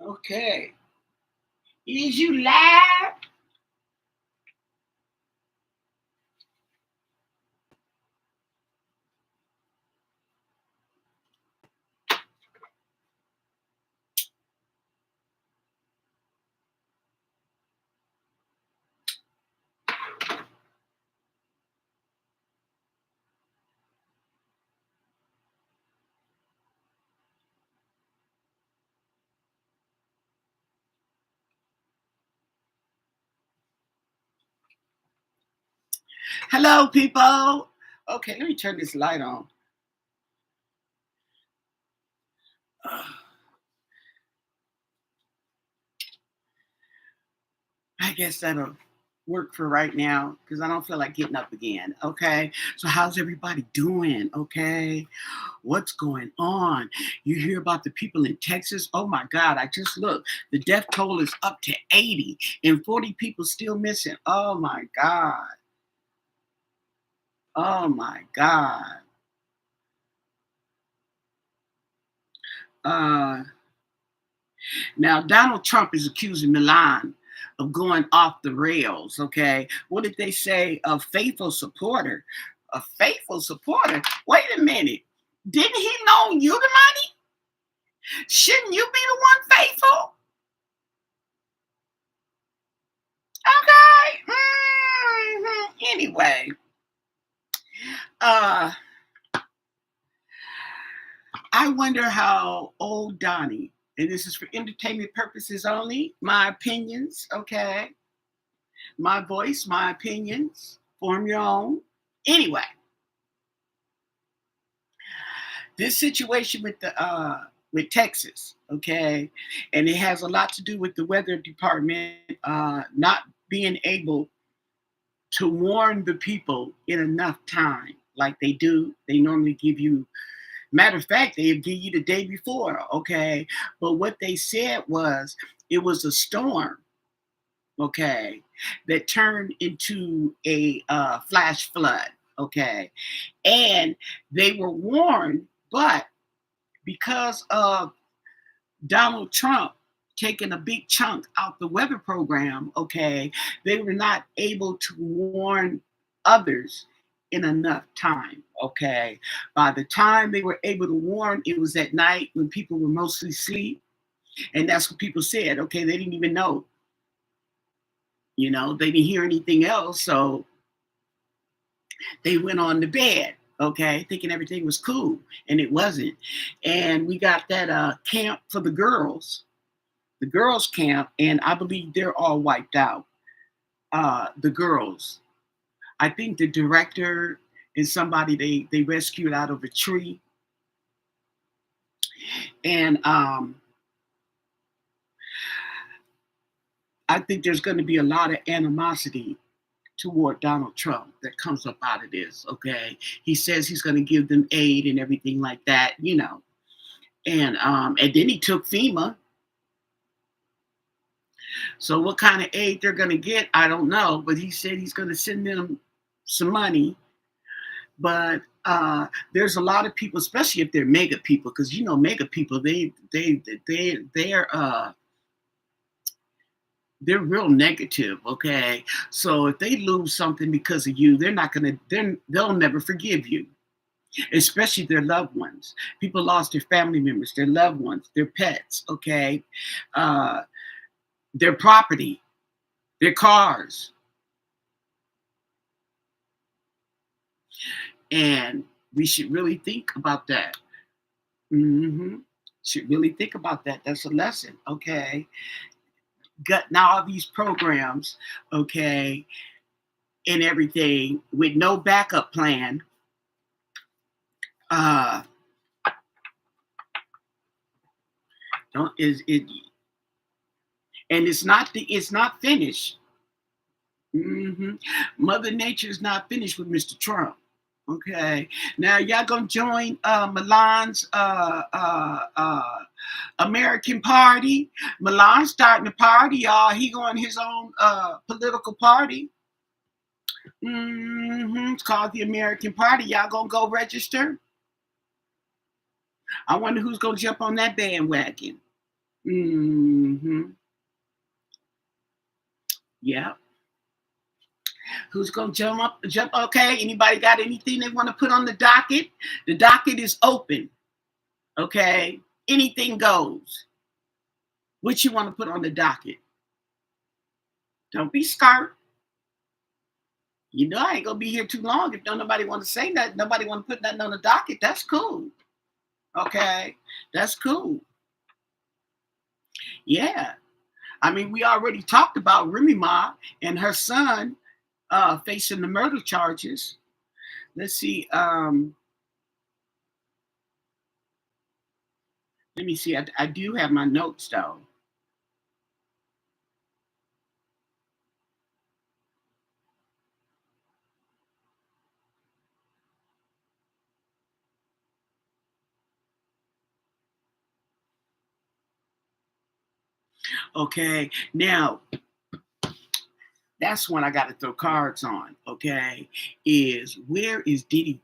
Okay. Is you live? Hello, people. Okay, let me turn this light on. I guess that'll work for right now because I don't feel like getting up again. Okay, so how's everybody doing? Okay, what's going on? You hear about the people in Texas? Oh my God, I just looked. The death toll is up to 80 and 40 people still missing. Oh my God. Oh my God. Uh, Now, Donald Trump is accusing Milan of going off the rails. Okay. What did they say? A faithful supporter. A faithful supporter? Wait a minute. Didn't he loan you the money? Shouldn't you be the one faithful? Okay. Anyway, uh, I wonder how old Donnie, and this is for entertainment purposes only, my opinions, okay? My voice, my opinions, form your own. Anyway, this situation with Texas, okay, and it has a lot to do with the weather department not being able to warn the people in enough time, like they do. They normally give you. Matter of fact, they give you the day before, okay. But what they said was it was a storm, okay, that turned into a flash flood, okay, and they were warned, but because of Donald Trump taking a big chunk out the weather program, okay, they were not able to warn others in enough time, okay. By the time they were able to warn, it was at night when people were mostly asleep, and that's what people said, okay, they didn't even know, they didn't hear anything else, so they went on to bed, okay, thinking everything was cool, and it wasn't. And we got that camp for the girls' camp, and I believe they're all wiped out. The girls. I think the director is somebody they rescued out of a tree, and I think there's going to be a lot of animosity toward Donald Trump that comes up out of this. Okay, he says he's going to give them aid and everything like that. And then he took FEMA. So what kind of aid they're going to get, I don't know. But he said he's going to send them some money. But there's a lot of people, especially if they're mega people, because mega people they're real negative. Okay, so if they lose something because of you, they'll never forgive you, especially their loved ones. People lost their family members, their loved ones, their pets. Okay, uh, their property, their cars, and we should really think about that. hmm Should really think about that. That's a lesson. Okay, gutting all these programs, okay, and everything with no backup plan. Uh, don't is it? And it's not finished. hmm Mother Nature is not finished with Mr. Trump. Okay, now y'all gonna join Milan's American Party. Milan's starting a party, y'all. He going his own political party. It's called the American Party. Y'all gonna go register? I wonder who's gonna jump on that bandwagon. Mhm. Yeah. Who's gonna jump? Okay. Anybody got anything they want to put on the docket? The docket is open. Okay. Anything goes. What you want to put on the docket? Don't be scared. You know I ain't gonna be here too long. If don't nobody want to say that, nobody want to put nothing on the docket. That's cool. Okay. That's cool. Yeah. I mean, we already talked about Remy Ma and her son facing the murder charges. Let's see. Let me see. I do have my notes though. Okay. Now that's when I got to throw cards on. Okay, is where is Diddy?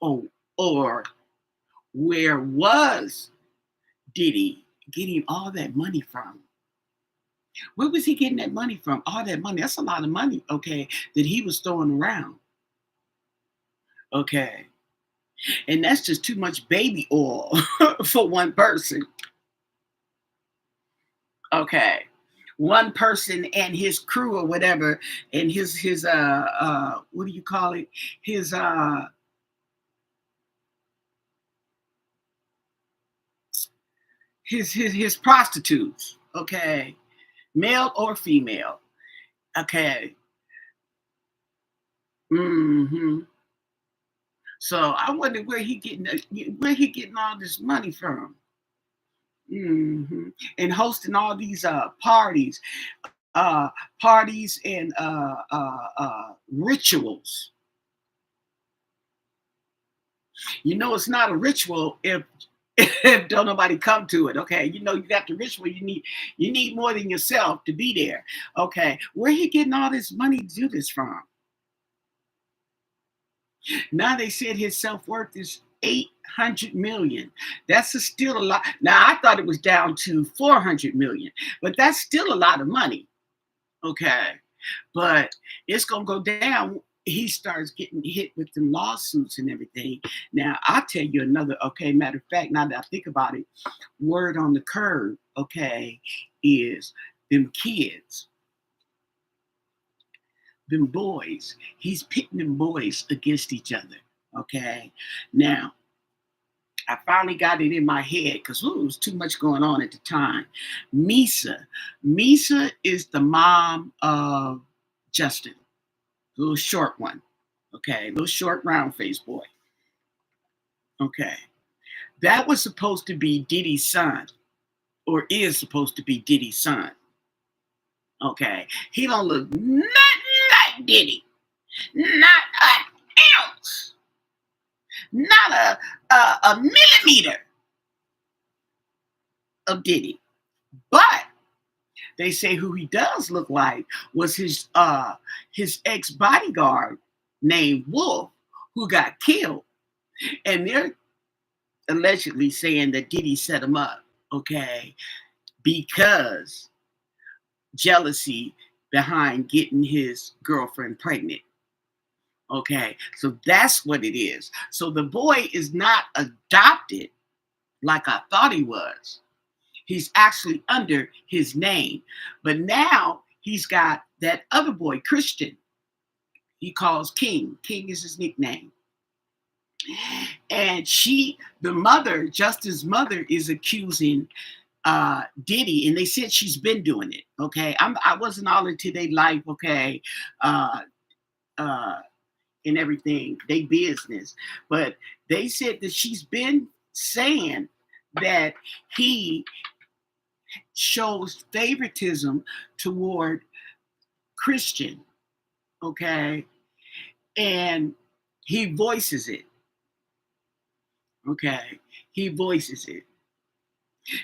Oh, or where was Diddy getting all that money from? Where was he getting that money from? All that money. That's a lot of money. Okay, that he was throwing around. Okay, and that's just too much baby oil for one person. Okay. One person and his crew or whatever, and his what do you call it? His his prostitutes, okay, male or female, okay. Hmm. So I wonder where he getting all this money from. Hmm. And hosting all these uh parties and rituals. You know, it's not a ritual if don't nobody come to it. Okay, you know you got the ritual. You need more than yourself to be there. Okay, where he getting all this money to do this from? Now they said his self worth is 800 million. That's still a lot. Now I thought it was down to 400 million, but that's still a lot of money. Okay, but it's gonna go down. He starts getting hit with the lawsuits and everything. Now I'll tell you another. Okay, matter of fact, now that I think about it, word on the curb. Okay, is them kids, them boys. He's pitting them boys against each other. Okay, now I finally got it in my head because there was too much going on at the time. Misa. Misa is the mom of Justin, little short one. Okay, little short round face boy. Okay. That was supposed to be Diddy's son, or is supposed to be Diddy's son. Okay. He don't look nothing like Diddy. Not an ounce. Not a millimeter of Diddy. But they say who he does look like was his ex bodyguard named Wolf, who got killed, and they're allegedly saying that Diddy set him up, okay, because jealousy behind getting his girlfriend pregnant. Okay, so that's what it is. So the boy is not adopted like I thought he was. He's actually under his name. But now he's got that other boy, Christian, he calls King. King is his nickname. And the mother, Justin's mother, is accusing Diddy, and they said she's been doing it. Okay, I wasn't all into their life. Okay, uh, uh, and everything, they business, but they said that she's been saying that he shows favoritism toward Christian. Okay, and he voices it. Okay, he voices it.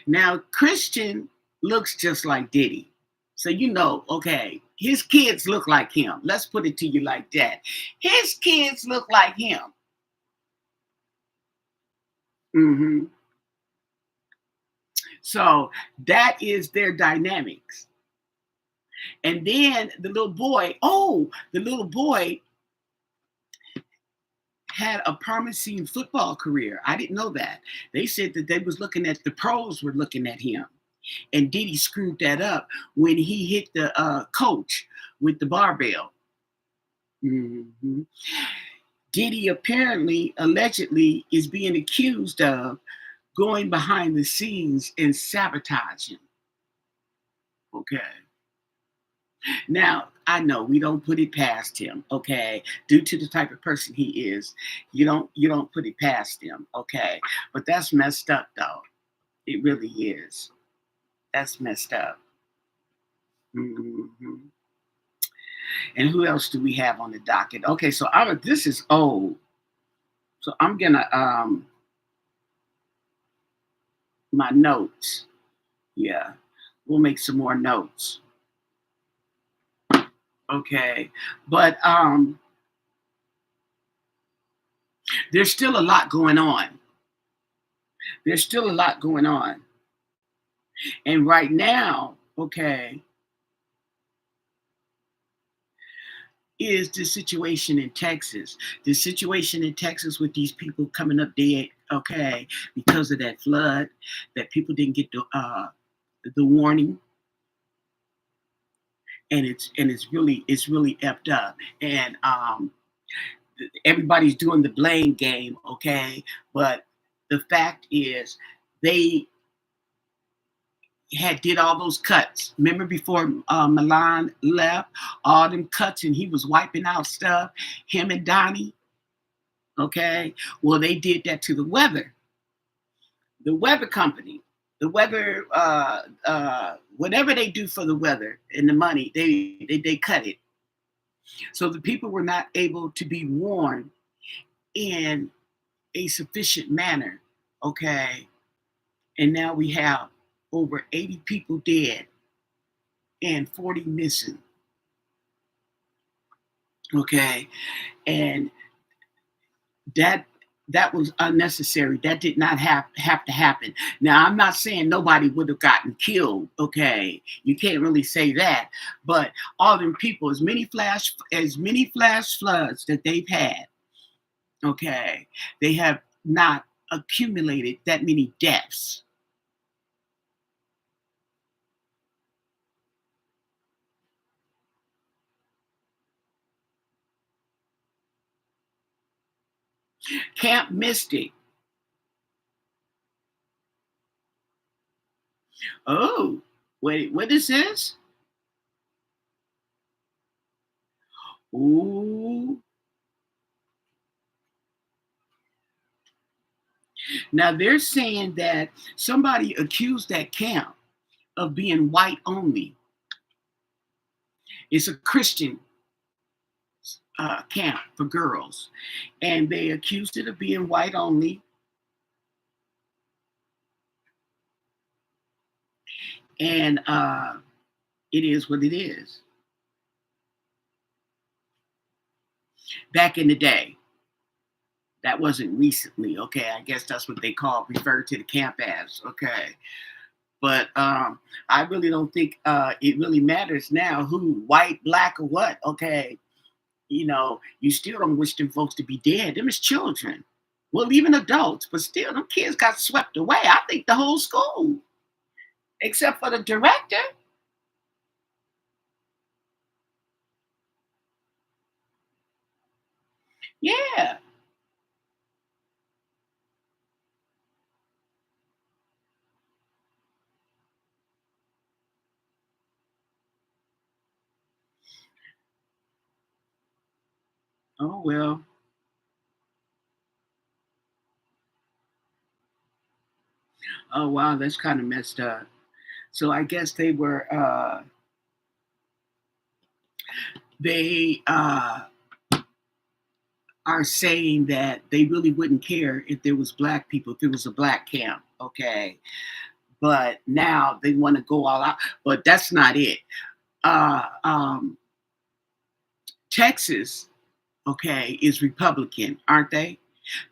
Now, Christian looks just like Diddy. So, okay, his kids look like him. Let's put it to you like that. His kids look like him. Hmm. So that is their dynamics. And then the little boy had a promising football career. I didn't know that. They said that they was looking at the pros were looking at him. And Diddy screwed that up when he hit the coach with the barbell. Mhm. Diddy apparently, allegedly, is being accused of going behind the scenes and sabotaging. Okay. Now, I know we don't put it past him, okay? Due to the type of person he is, you don't put it past him, okay? But that's messed up though. It really is. That's messed up. Mhm. And who else do we have on the docket? Okay, so this is old. So I'm gonna my notes. Yeah. We'll make some more notes. Okay. But there's still a lot going on. There's still a lot going on. And right now, okay, is the situation in Texas. The situation in Texas with these people coming up dead, okay, because of that flood, that people didn't get the warning, and it's really effed up. And everybody's doing the blame game, okay, but the fact is they had did all those cuts. Remember before Milan left, all them cuts, and he was wiping out stuff. Him and Donnie. Okay, well they did that to the weather company, the weather, whatever they do for the weather and the money, they cut it. So the people were not able to be warned in a sufficient manner. Okay, and now we have over 80 people dead and 40 missing. Okay, and that that was unnecessary. That did not have to happen. Now I'm not saying nobody would have gotten killed. Okay, you can't really say that, but all them people, as many flash floods that they've had, okay, they have not accumulated that many deaths. Camp Mystic. Oh, wait, what is this? Ooh. Now they're saying that somebody accused that camp of being white only. It's a Christian camp for girls, and they accused it of being white only. And it is what it is. Back in the day, that wasn't recently. Okay, I guess that's what they refer to the camp as. Okay, but I really don't think it really matters now who, white, black, or what. Okay, you still don't wish them folks to be dead. Them is children. Well, even adults, but still, them kids got swept away. I think the whole school, except for the director. Yeah. Oh well. Oh wow, that's kind of messed up. So I guess they are saying that they really wouldn't care if there was black people, if it was a black camp, okay. But now they want to go all out. But that's not it. Uh um Texas, okay, is Republican, aren't they?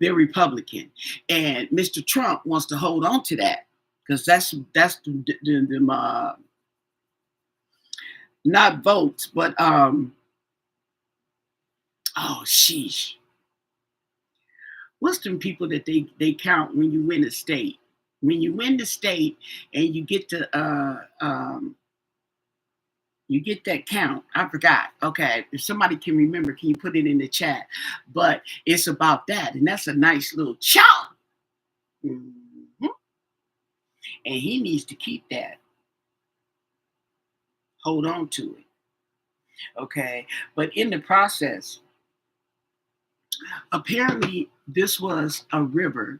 They're Republican. And Mr. Trump wants to hold on to that. because that's not votes, but oh sheesh, what's them people that they count when you win a state? When you win the state and you get that count. I forgot. Okay, if somebody can remember, can you put it in the chat? But it's about that, and that's a nice little chunk. Mhm. And he needs to keep that. Hold on to it. Okay, but in the process, apparently this was a river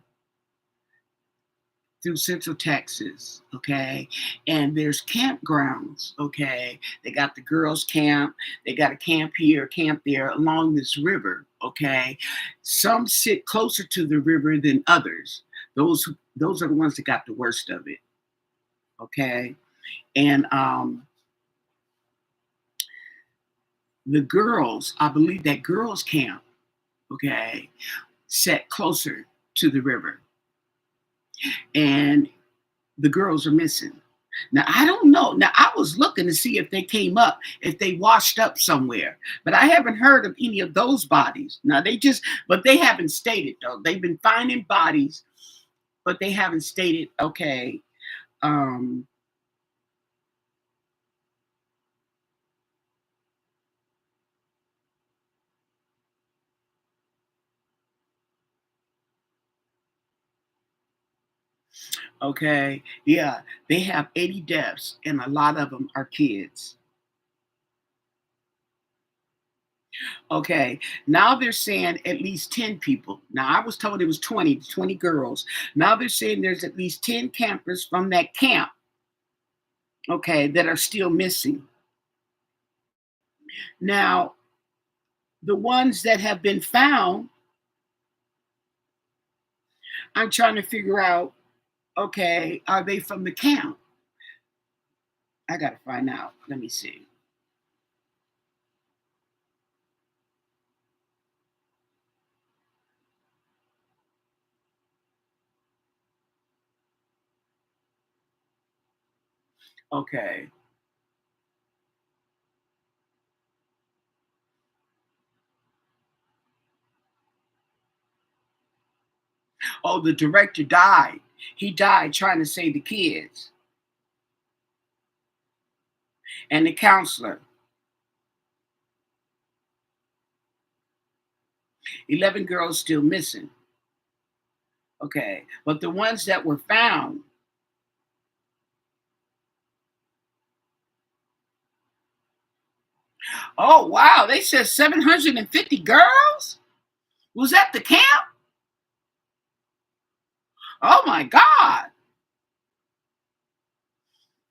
through Central Texas, okay? And there's campgrounds, okay? They got the girls' camp, they got a camp here, camp there along this river, okay? Some sit closer to the river than others. Those are the ones that got the worst of it, okay? And the girls, I believe that girls' camp, okay, sat closer to the river. And the girls are missing. Now, I don't know. Now, I was looking to see if they came up, if they washed up somewhere, but I haven't heard of any of those bodies. Now, but they haven't stated, though. They've been finding bodies, but they haven't stated, okay, um, okay, yeah, they have 80 deaths, and a lot of them are kids. Okay, now they're saying at least 10 people. Now, I was told it was 20 girls. Now they're saying there's at least 10 campers from that camp, okay, that are still missing. Now, the ones that have been found, I'm trying to figure out, okay, are they from the camp? I got to find out. Let me see. Okay. Oh, the director died. He died trying to save the kids and the counselor. 11 girls still missing. Okay. But the ones that were found, oh, wow. They said 750 girls? Was that the camp? Oh, my God.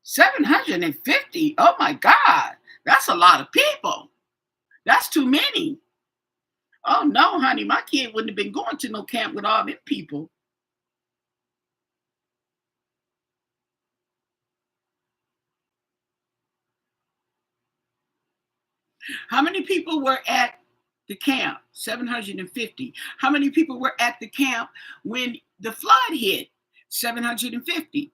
750? Oh, my God. That's a lot of people. That's too many. Oh no, honey, my kid wouldn't have been going to no camp with all them people. How many people were at the camp? 750. How many people were at the camp when the flood hit? 750.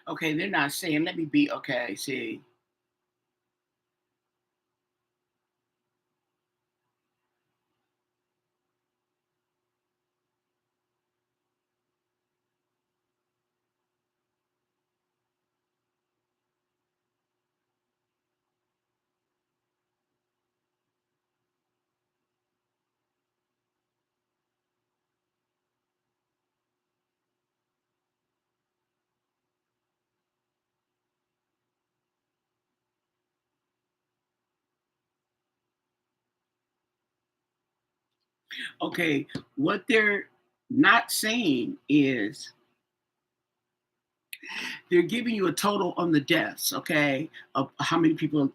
Okay, they're not saying, let me be, okay, see. Okay, what they're not saying is they're giving you a total on the deaths, okay, of how many people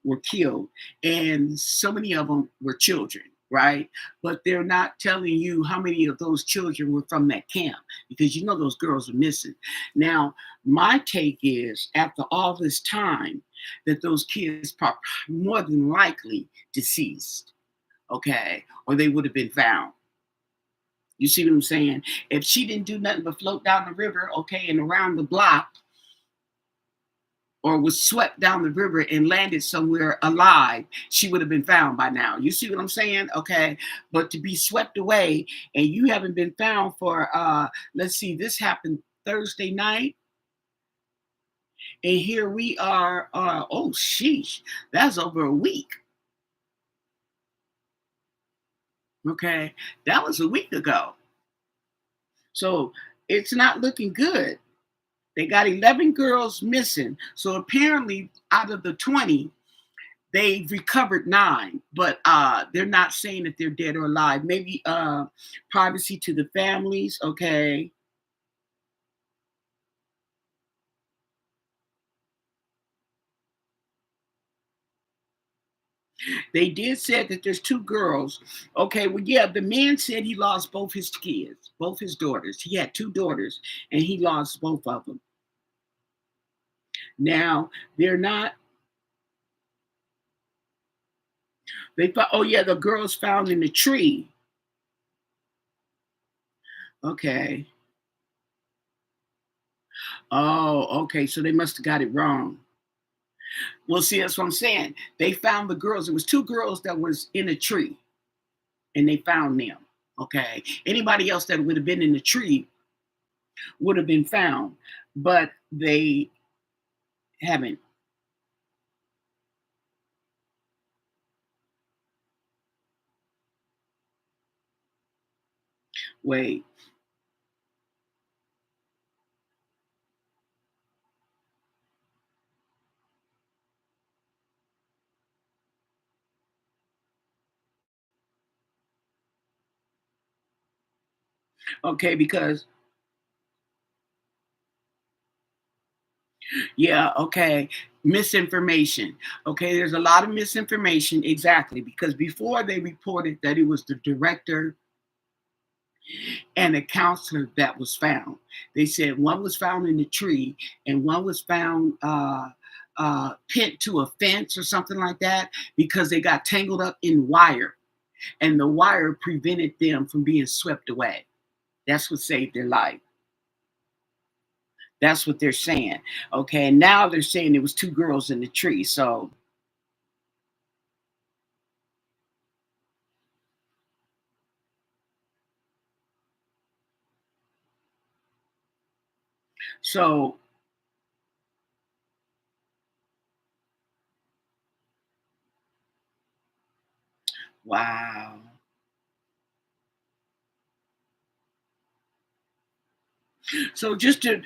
were killed, and so many of them were children. right? But they're not telling you how many of those children were from that camp because you know those girls are missing. Now, my take is after all this time, that those kids are more than likely deceased, okay, or they would have been found. You see what I'm saying? If she didn't do nothing but float down the river, okay, and around the block, or was swept down the river and landed somewhere alive, she would have been found by now. You see what I'm saying? Okay. But to be swept away and you haven't been found for let's see, this happened Thursday night. And here we are, oh sheesh, that's over a week. Okay. That was a week ago. So it's not looking good. They got 11 girls missing. So apparently out of the 20, they've recovered 9, but they're not saying that they're dead or alive. Maybe privacy to the families, okay. They did say that there's 2 girls. Okay, well, yeah, the man said he lost both his kids, both his daughters. He had 2 daughters, and he lost both of them. Now, they're not, they thought, oh, yeah, the girls found in the tree. Okay. Oh, okay, so they must have got it wrong. Well, see, that's what I'm saying. They found the girls. It was 2 girls that was in a tree, and they found them. Okay. Anybody else that would have been in the tree would have been found, but they haven't. Wait. Okay, because yeah, okay. Misinformation. Okay, there's a lot of misinformation exactly because before they reported that it was the director and a counselor that was found. They said one was found in the tree and one was found pinned to a fence or something like that because they got tangled up in wire and the wire prevented them from being swept away. That's what saved their life. That's what they're saying. Okay, and now they're saying there was 2 girls in the tree. So wow. So just to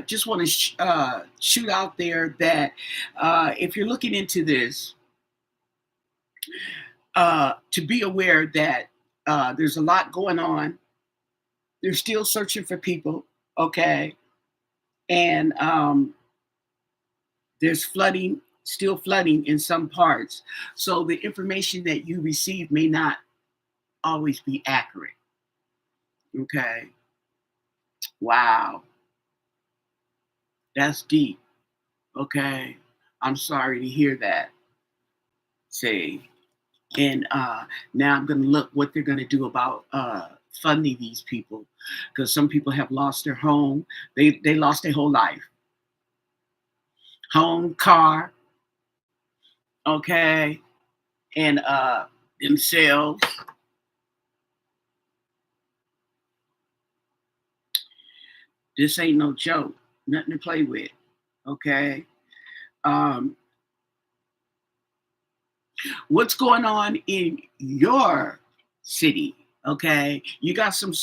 just want to shoot out there that if you're looking into this, to be aware that there's a lot going on. They're still searching for people, okay, and there's flooding, still flooding in some parts. So the information that you receive may not always be accurate. Okay, wow, that's deep. Okay, I'm sorry to hear that. Say. And now I'm going to look what they're going to do about funding these people because some people have lost their home. They lost their whole life, home, car, okay, and themselves. This ain't no joke, nothing to play with, okay. Um, what's going on in your city? Okay, you got some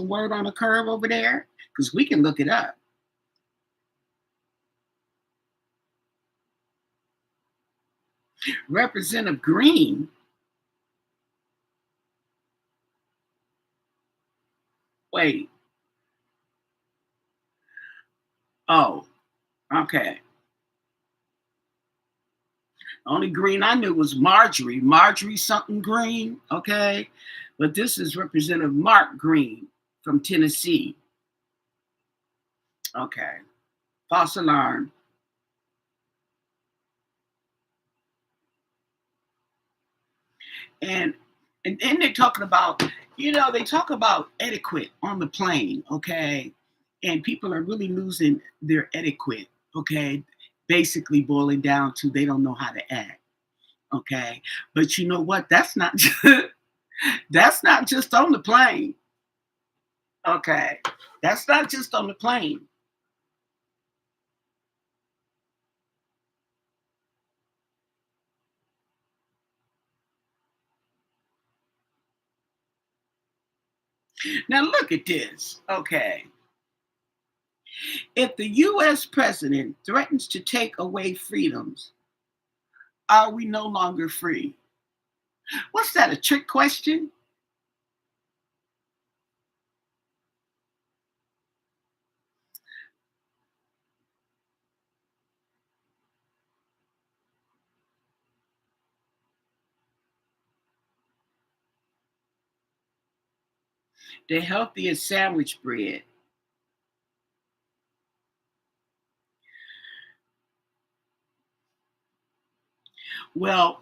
word on the curve over there because we can look it up. Representative Green. Wait. Oh, okay. Only green I knew was Marjorie. Marjorie something Green, okay? But this is Representative Mark Green from Tennessee. Okay. False alarm. And and then they're talking about, they talk about etiquette on the plane, okay? And people are really losing their etiquette, okay? Basically boiling down to they don't know how to act, okay? But you know what? That's not just on the plane, okay? That's not just on the plane. Now look at this, okay? If the US president threatens to take away freedoms, are we no longer free? What's that, a trick question? The healthiest sandwich bread. Well,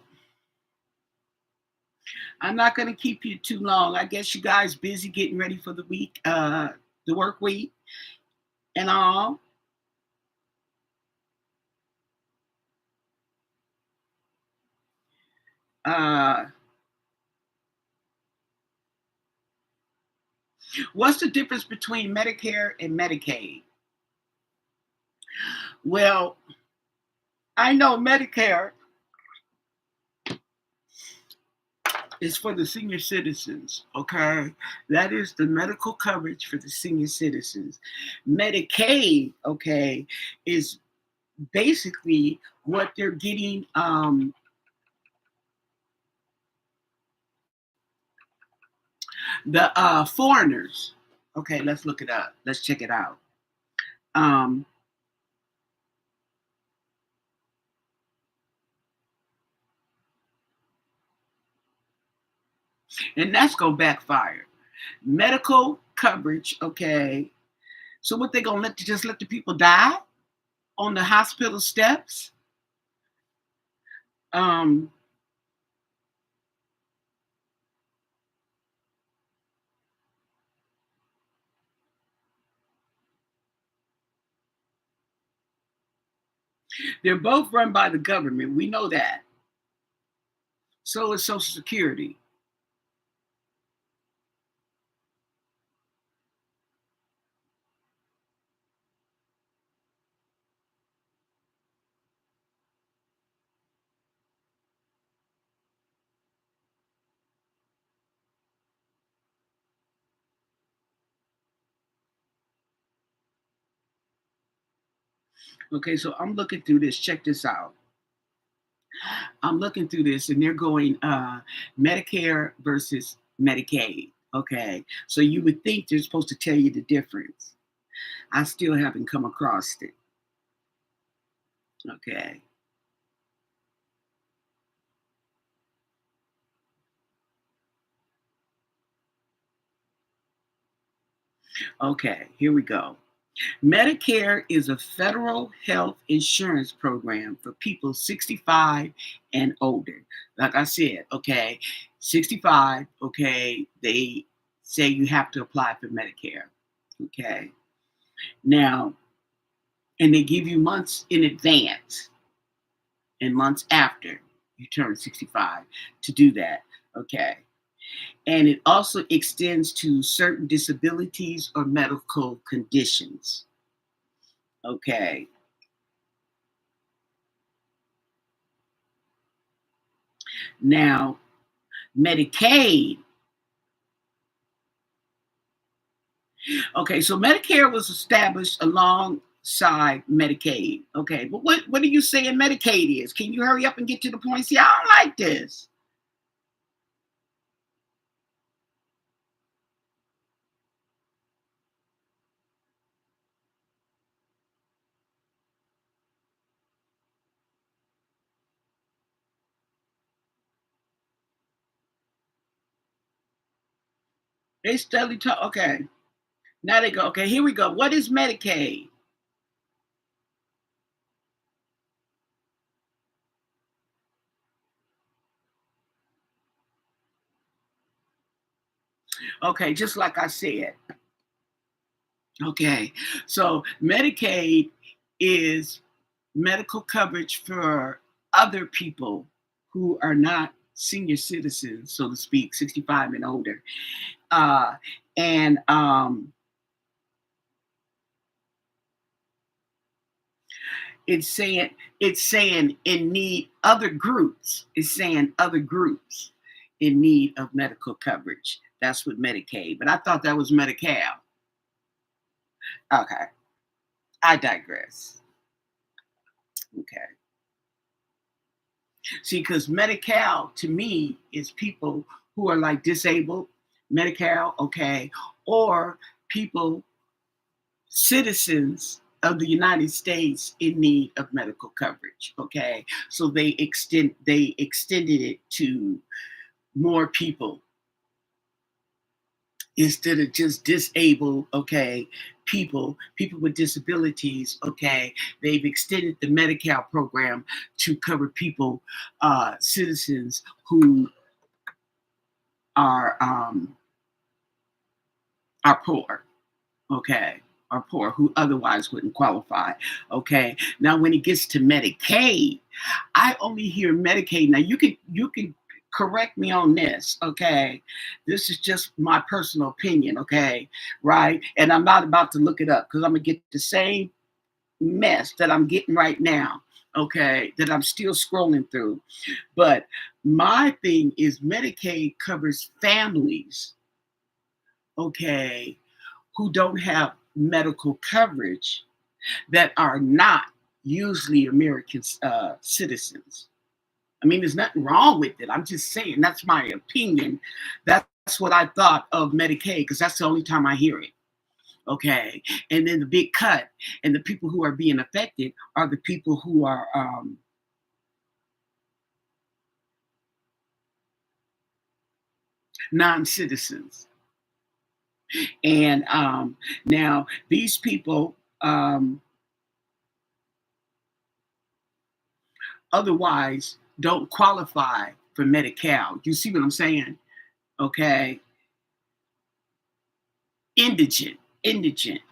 I'm not going to keep you too long. I guess you guys busy getting ready for the week, the work week and all. Uh, what's the difference between Medicare and Medicaid? Well, I know Medicare is for the senior citizens, okay? That is the medical coverage for the senior citizens. Medicaid, okay, is basically what they're getting the foreigners. Okay, let's look it up. Let's check it out. Um, and that's gonna backfire. Medical coverage, okay. So what they gonna just let the people die on the hospital steps? Um, they're both run by the government. We know that. So is Social Security. Okay, so I'm looking through this. Check this out. I'm looking through this, and they're going Medicare versus Medicaid. Okay, so you would think they're supposed to tell you the difference. I still haven't come across it. Okay. Okay, here we go. Medicare is a federal health insurance program for people 65 and older. Like I said, okay, 65, okay, they say you have to apply for Medicare. Okay. Now, and they give you months in advance and months after you turn 65 to do that. Okay. And it also extends to certain disabilities or medical conditions. Okay. Now, Medicaid. Okay, so Medicare was established alongside Medicaid. Okay, but what are you saying Medicaid is? Can you hurry up and get to the point? See, I don't like this. They steadily talk. Okay, now they go. Okay, here we go. What is Medicaid? Okay, just like I said. Okay, so Medicaid is medical coverage for other people who are not senior citizens, so to speak, 65 and older. Uh, and it's saying in need other groups. It's saying other groups in need of medical coverage. That's what Medicaid. But I thought that was Medi-Cal. Okay, I digress. Okay. See, because Medi-Cal to me is people who are like disabled, Medi-Cal, okay, or people, citizens of the United States in need of medical coverage, okay. So they extended it to more people instead of just disabled, okay, people with disabilities, okay. They've extended the Medi-Cal program to cover people, citizens who are um, are poor, okay, are poor who otherwise wouldn't qualify, okay. Now, when it gets to Medicaid, I only hear Medicaid. Now, you can correct me on this, okay. This is just my personal opinion, okay, right? And I'm not about to look it up because I'm gonna get the same mess that I'm getting right now, okay, that I'm still scrolling through. But my thing is Medicaid covers families, okay, who don't have medical coverage that are not usually American citizens. I mean, there's nothing wrong with it. I'm just saying that's my opinion. That's what I thought of Medicaid because that's the only time I hear it. Okay, and then the big cut, and the people who are being affected are the people who are non-citizens. And now these people otherwise don't qualify for Medi-Cal. You see what I'm saying? Okay. Indigent.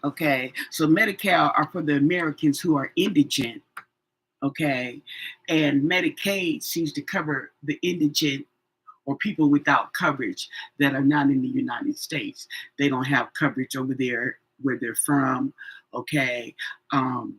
Okay. So Medi-Cal are for the Americans who are indigent. Okay. And Medicaid seems to cover the indigent or people without coverage that are not in the United States. They don't have coverage over there where they're from. Okay. Um,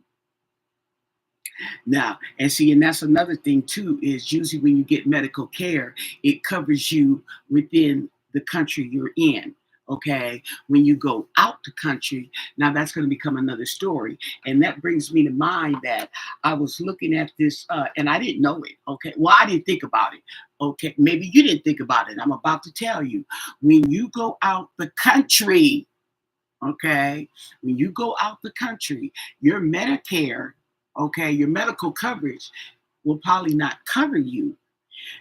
Now, and see, and that's another thing too, is usually when you get medical care, it covers you within the country you're in. Okay. When you go out the country, now that's going to become another story. And that brings me to mind that I was looking at this and I didn't know it. Okay. Well, I didn't think about it. Okay. Maybe you didn't think about it. I'm about to tell you. When you go out the country, okay, when you go out the country, your Medicare, okay, your medical coverage will probably not cover you,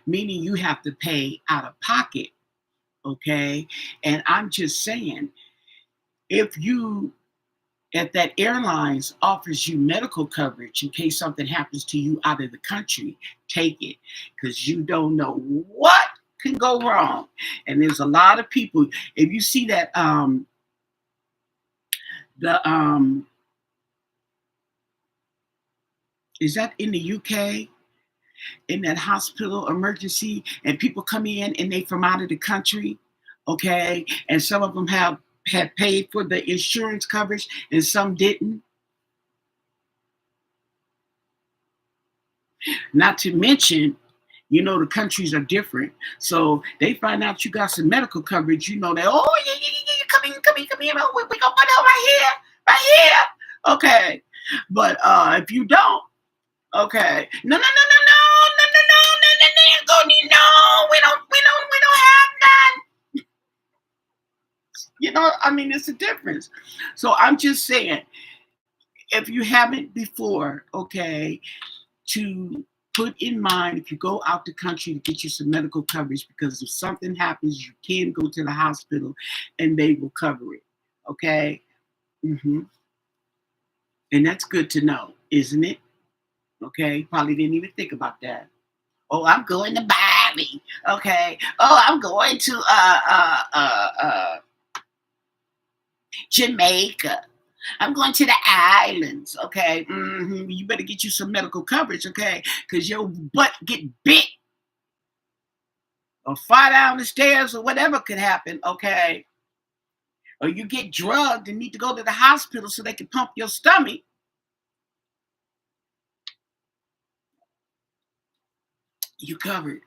meaning you have to pay out of pocket, okay. And I'm just saying, if you if that airlines offers you medical coverage in case something happens to you out of the country, take it, because you don't know what can go wrong. And there's a lot of people. If you see that the is that in the UK, in that hospital emergency, and people come in and they from out of the country, okay, and some of them have had paid for the insurance coverage and some didn't. Not to mention, the countries are different, so they find out you got some medical coverage. That, oh, yeah, yeah, yeah, yeah, come in, we gonna put it right here, okay. But if you don't, okay, no, no, no, no, no, no, no, no, no, no, no, go, no, we don't have that. I mean, it's a difference. So I'm just saying, if you haven't before, okay, to put in mind if you go out the country to get you some medical coverage, because if something happens, you can go to the hospital and they will cover it. Okay. hmm And that's good to know, isn't it? Okay. Probably didn't even think about that. Oh, I'm going to Bali. Okay. Oh, I'm going to Jamaica. I'm going to the islands. Okay. You better get you some medical coverage. Okay. Because your butt get bit or fall down the stairs or whatever could happen. Okay. Or you get drugged and need to go to the hospital so they can pump your stomach. You covered.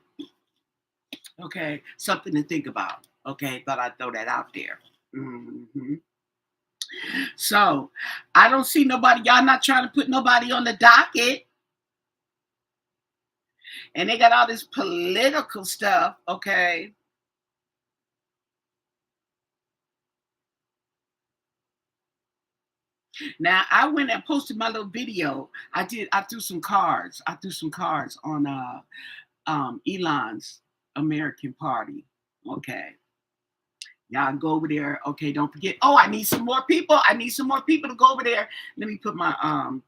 Okay. Something to think about. Okay. Thought I'd throw that out there. hmm So I don't see nobody. Y'all not trying to put nobody on the docket. And they got all this political stuff. Okay. Now I went and posted my little video. I threw some cards. I threw some cards on Elon's American Party. Okay. Y'all go over there. Okay, don't forget. Oh, I need some more people. I need some more people to go over there. Let me put my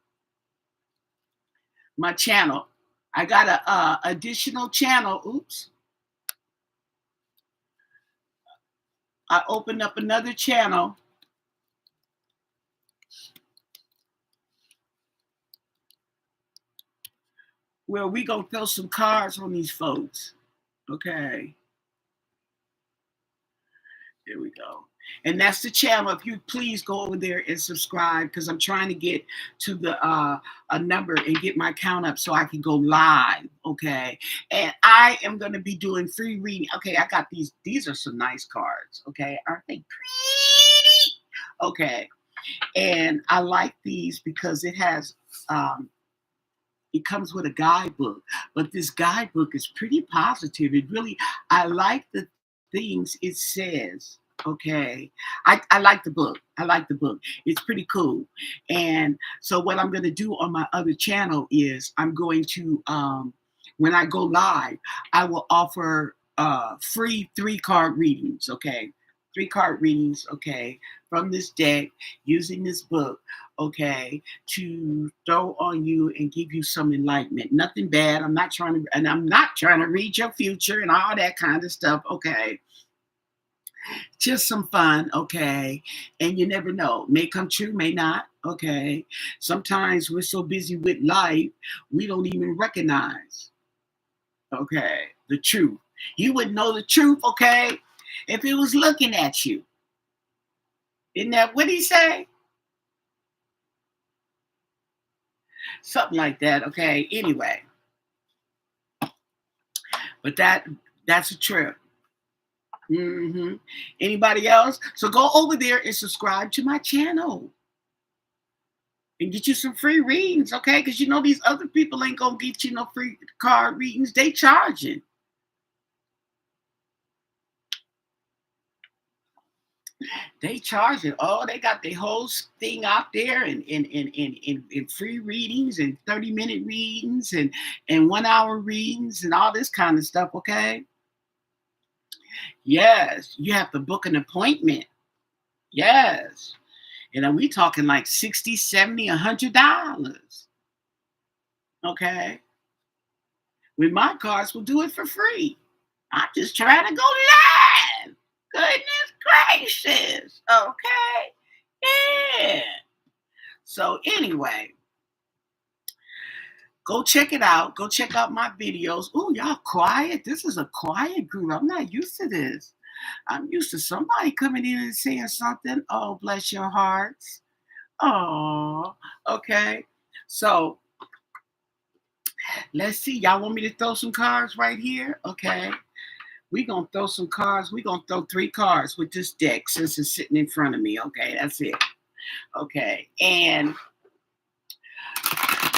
channel. I got a additional channel. Oops. I opened up another channel where we gonna throw some cards on these folks. Okay. There we go. And that's the channel. If you please go over there and subscribe, because I'm trying to get to the a number and get my count up so I can go live. Okay. And I am going to be doing free reading. Okay, I got these. These are some nice cards. Okay. Aren't they pretty? Okay. And I like these because it comes with a guidebook, but this guidebook is pretty positive. It really, I like the things it says. Okay. I like the book. I like the book. It's pretty cool. And so what I'm going to do on my other channel is I'm going to, when I go live, I will offer free 3-card readings. Okay. 3-card readings. Okay. From this deck using this book. Okay, to throw on you and give you some enlightenment. Nothing bad. I'm not trying to read your future and all that kind of stuff. Okay. Just some fun, okay. And you never know. May come true, may not. Okay. Sometimes we're so busy with life, we don't even recognize, okay, the truth. You would know the truth, okay, if it was looking at you. Isn't that what he say? Something like that, okay. Anyway, but that's a trip. Anybody else? So go over there and subscribe to my channel and get you some free readings, okay? Because you know these other people ain't gonna get you no free card readings. They charging. They charging. Oh, they got the whole thing out there in free readings and 30-minute readings and 1 hour readings and all this kind of stuff, okay? Yes, you have to book an appointment. Yes. And we talking like 60, 70, $100. Okay. With my cards, we'll do it for free. I'm just trying to go live. Goodness gracious. Okay. Yeah. So anyway, go check it out. Go check out my videos. Oh, y'all quiet. This is a quiet group. I'm not used to this. I'm used to somebody coming in and saying something. Oh, bless your hearts. Oh, okay. So let's see. Y'all want me to throw some cards right here? Okay. We're going to throw some cards. We're going to throw 3 cards with this deck since it's sitting in front of me. Okay. That's it. Okay. And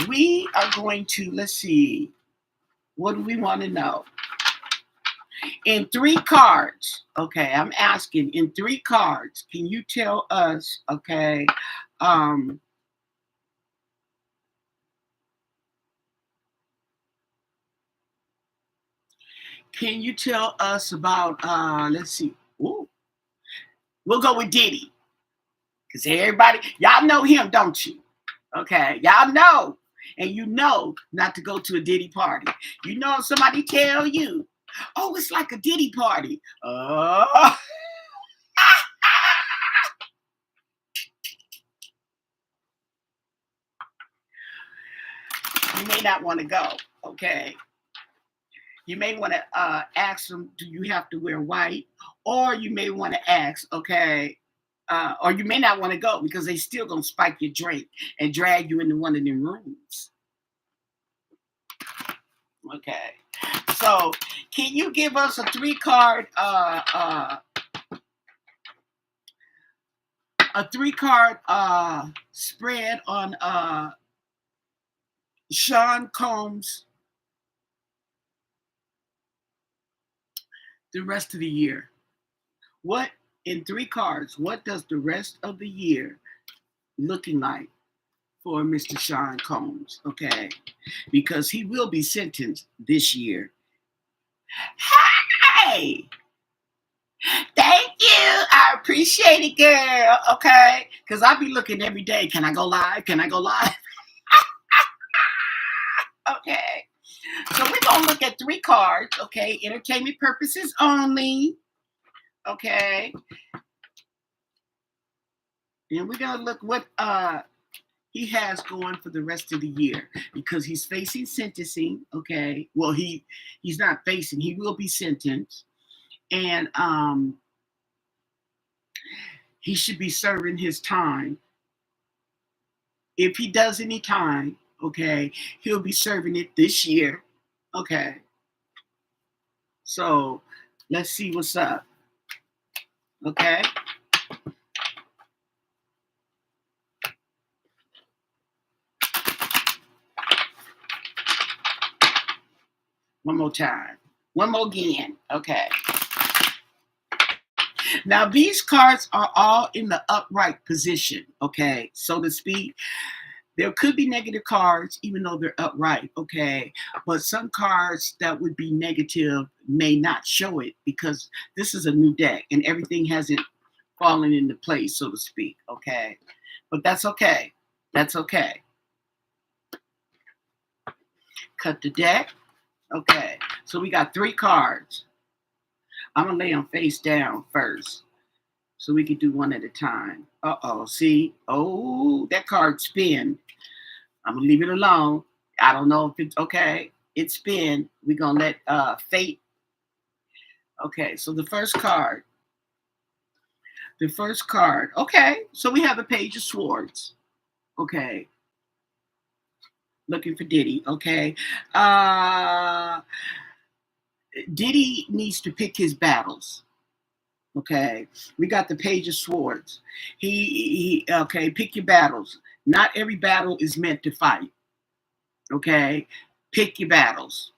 we are going to, let's see. What do we want to know? In 3 cards. Okay. I'm asking in 3 cards. Can you tell us, okay, Can you tell us about let's see. Ooh, we'll go with Diddy. Because everybody, y'all know him, don't you? Okay, y'all know. And you know not to go to a Diddy party. You know if somebody tell you, oh, it's like a Diddy party. Oh, you may not want to go. Okay. You may want to ask them, do you have to wear white? Or you may want to ask, okay, or you may not want to go because they still gonna spike your drink and drag you into one of them rooms. Okay. So can you give us a three card spread on Sean Combs the rest of the year? What in 3 cards, what does the rest of the year looking like for Mr. Sean Combs? Okay. Because he will be sentenced this year. Hey! Thank you. I appreciate it, girl. Okay. Because I be looking every day. Can I go live? Can I go live? Okay. So we're going to look at 3 cards. Okay. Entertainment purposes only. Okay. And we're going to look what he has going for the rest of the year because he's facing sentencing. Okay. Well, he's not facing. He will be sentenced. And he should be serving his time. If he does any time, okay, he'll be serving it this year. Okay. So let's see what's up. Okay. One more time. One more again. Okay. Now these cards are all in the upright position, okay, so to speak. There could be negative cards, even though they're upright, okay? But some cards that would be negative may not show it because this is a new deck and everything hasn't fallen into place, so to speak, okay? But that's okay. That's okay. Cut the deck. Okay. So we got 3 cards. I'm going to lay them face down first so we can do one at a time. Uh-oh. See? Oh, that card spin. I'm gonna leave it alone. I don't know if it's okay. It spin. We're gonna let fate. Okay, so the first card. The first card. Okay, so we have the Page of Swords. Okay. Looking for Diddy. Okay. Diddy needs to pick his battles. Okay. We got the Page of Swords. He okay, pick your battles. Not every battle is meant to fight. Okay. Pick your battles.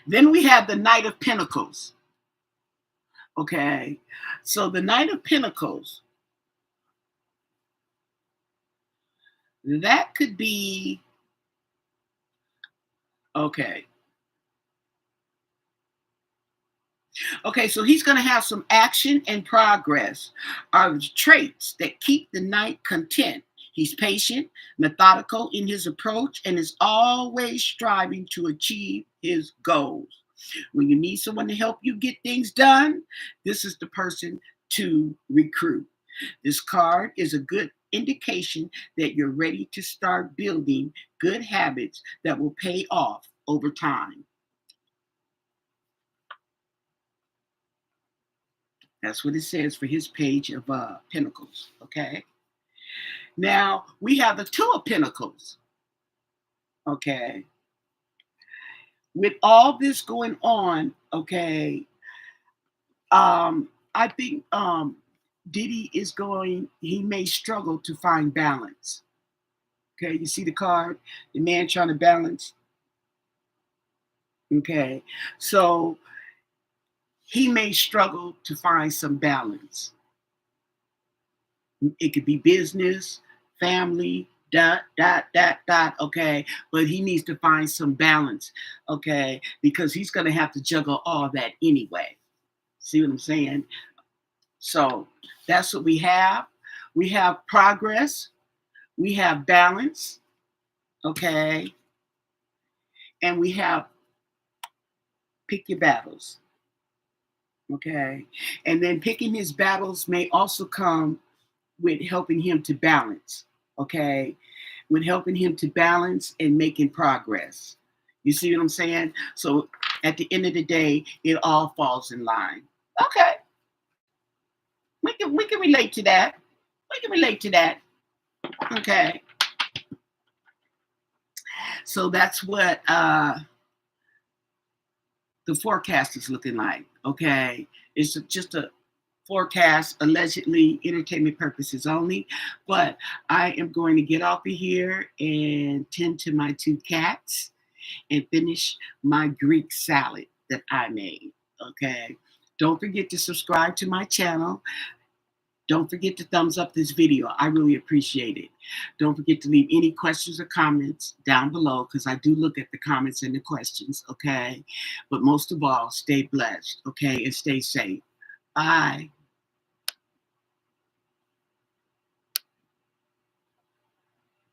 Then we have the Knight of Pentacles. Okay. So the Knight of Pentacles, that could be, okay. Okay, so he's going to have some action and progress are traits that keep the knight content. He's patient, methodical in his approach, and is always striving to achieve his goals. When you need someone to help you get things done, this is the person to recruit. This card is a good indication that you're ready to start building good habits that will pay off over time. That's what it says for his Page of Pentacles. Okay. Now we have the Two of Pentacles. Okay. With all this going on, okay, I think Diddy is going, he may struggle to find balance. Okay, you see the card, the man trying to balance. Okay, so he may struggle to find some balance. It could be business, family, dot, okay? But he needs to find some balance, okay? Because he's going to have to juggle all that anyway. See what I'm saying? So that's what we have. We have progress, we have balance, okay? And we have pick your battles, okay? And then picking his battles may also come with helping him to balance, okay? With helping him to balance and making progress. You see what I'm saying? So at the end of the day, it all falls in line. Okay, we can relate to that. We can relate to that. Okay, so that's what the forecast is looking like. Okay, it's just a forecast, allegedly entertainment purposes only. But I am going to get off of here and tend to my two cats and finish my Greek salad that I made. Okay. Don't forget to subscribe to my channel. Don't forget to thumbs up this video. I really appreciate it. Don't forget to leave any questions or comments down below because I do look at the comments and the questions. Okay. But most of all, stay blessed. Okay. And stay safe. Bye.